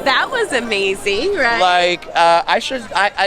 That was amazing, right? Like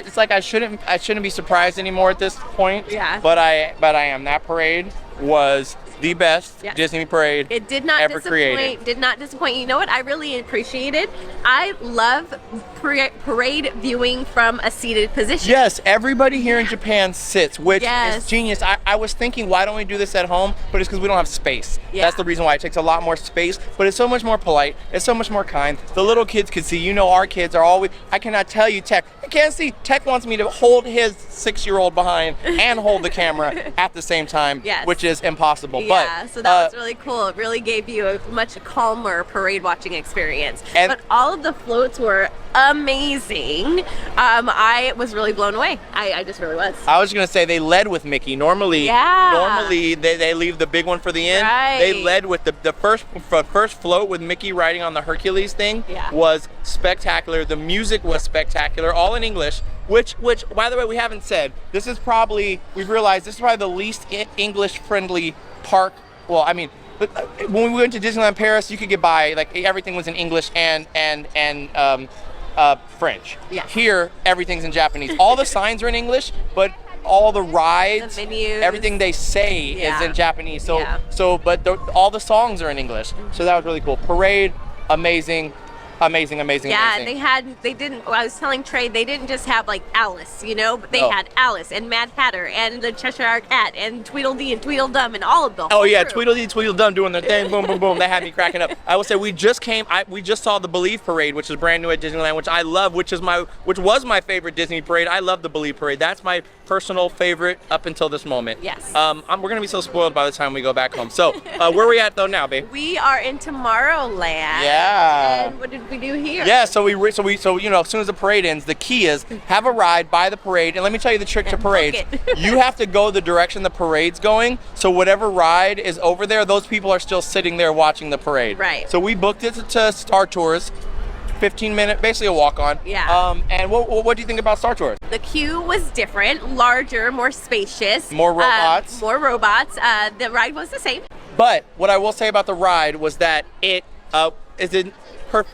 it's like I shouldn't be surprised anymore at this point. Yeah. But I am. That parade was the best Disney parade it did not ever disappoint, created. Did not disappoint. You know what I really appreciated? I love parade viewing from a seated position. Yes, everybody here in Japan sits, which Yes. is genius. I was thinking, why don't we do this at home? But it's because we don't have space. Yeah. That's the reason why. It takes a lot more space, but it's so much more polite. It's so much more kind. The little kids can see. You know, our kids are always, I cannot tell you, Tech, I can't see. Tech wants me to hold his 6-year-old behind and hold the camera at the same time, Yes. which is impossible. Yeah, But so that was really cool. It really gave you a much calmer parade watching experience. And but all of the floats were amazing. I was really blown away. I just really was. I was gonna say they led with Mickey. Normally they leave the big one for the end. Right. They led with the first float with Mickey riding on the Hercules thing was spectacular. The music was spectacular, all in English. Which by the way, we haven't said. We've realized this is probably the least English friendly park. Well, I mean, but when we went to Disneyland Paris, you could get by, like everything was in English and French. Yeah. Here, everything's in Japanese. All the signs are in English, but all the rides, the menus, everything they say is in Japanese. But all the songs are in English. So that was really cool. Parade, amazing. Yeah, and I was telling Trey, they didn't just have like Alice, you know, but they had Alice and Mad Hatter and the Cheshire Cat and Tweedledee and Tweedledum and all of them. Oh yeah, Tweedledee, Tweedledum doing their thing, boom, boom, boom. That had me cracking up. I will say we just saw the Believe Parade, which is brand new at Disneyland, which I love, which was my favorite Disney parade. I love the Believe Parade. That's my personal favorite up until this moment. Yes. We're gonna be so spoiled by the time we go back home. So where are we at though now, babe? We are in Tomorrowland. Yeah. And what did we do here? Yeah, so you know, as soon as the parade ends, the key is have a ride by the parade. And let me tell you the trick to parades. You have to go the direction the parade's going. So whatever ride is over there, those people are still sitting there watching the parade. Right. So we booked it to Star Tours. 15-minute, basically a walk-on. Yeah. And what do you think about Star Tours? The queue was different, larger, more spacious. More robots. The ride was the same. But what I will say about the ride was that it is in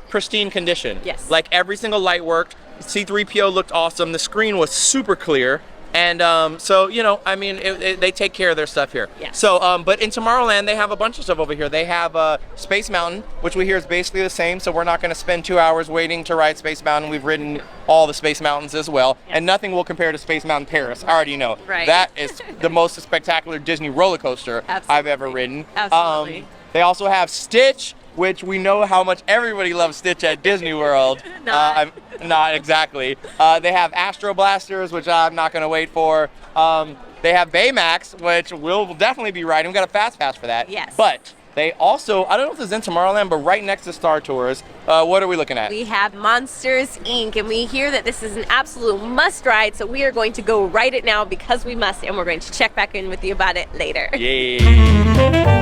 pristine condition. Yes. Like every single light worked. C-3PO looked awesome. The screen was super clear. And so, you know, I mean, they take care of their stuff here. Yeah. So, but in Tomorrowland, they have a bunch of stuff over here. They have Space Mountain, which we hear is basically the same. So we're not going to spend 2 hours waiting to ride Space Mountain. We've ridden all the Space Mountains as well. Yes. And nothing will compare to Space Mountain Paris. I already know. Right. That is the most spectacular Disney roller coaster I've ever ridden. Absolutely. They also have Stitch, which we know how much everybody loves Stitch at Disney World. Not exactly. They have Astro Blasters, which I'm not going to wait for. They have Baymax, which we'll definitely be riding. We've got a fast pass for that. Yes. But they also, I don't know if this is in Tomorrowland, but right next to Star Tours, what are we looking at? We have Monsters, Inc., and we hear that this is an absolute must ride, so we are going to go ride it now because we must, and we're going to check back in with you about it later. Yeah.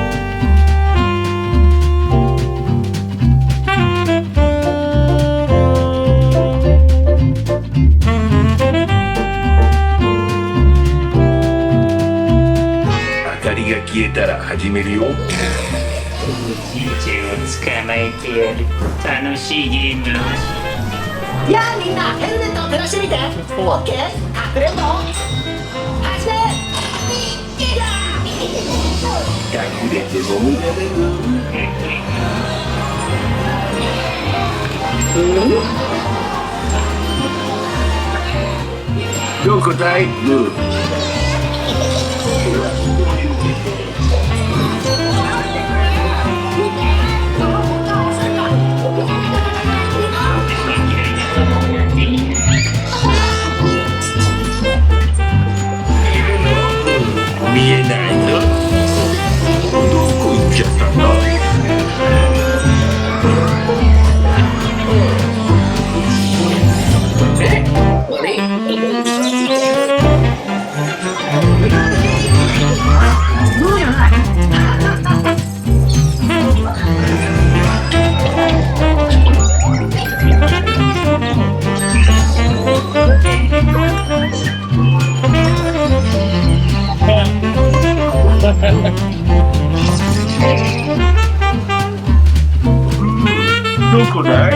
どこだい？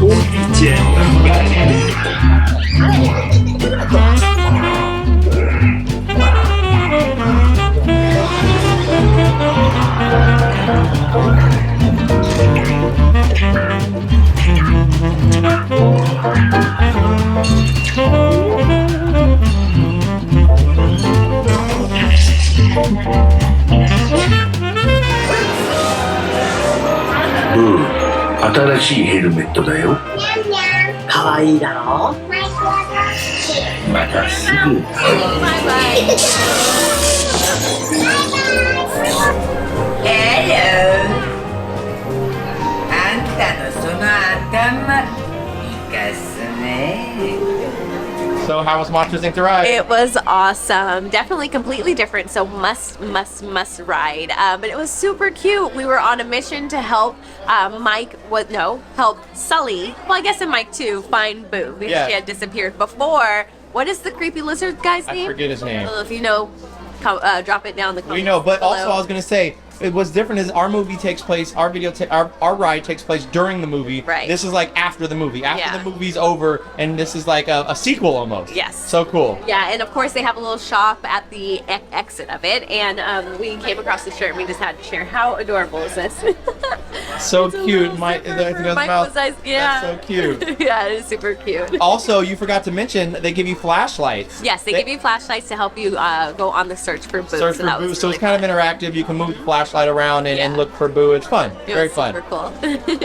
おいちゃんが新しいヘルメットだよ。かわいいだろ。またすぐ。Hello。あんたのその頭、いかすね。So how was Monsters Inc. to ride? It was awesome. Definitely completely different. So must ride. But it was super cute. We were on a mission to help help Sully. Well, I guess and Mike too find Boo because Yeah. she had disappeared before. What is the creepy lizard guy's name? I forget his name. Well, if you know, drop it down in the comments. We know, but below. also I was gonna say, what's different is our movie takes place, our ride takes place during the movie. Right. This is like after the movie. After the movie's over, and this is like a sequel almost. Yes. So cool. Yeah, and of course they have a little shop at the exit of it, and we came across the shirt and we just had to share. How adorable is this? So cute. Mike was nice. Yeah. That's so cute. Yeah, it is super cute. Also, you forgot to mention they give you flashlights. Yes, they give you flashlights to help you go on the search for Boo. Search for Boo. So it's kind of interactive. You can move the flashlight around and look for Boo. It's fun. Very fun. Super cool.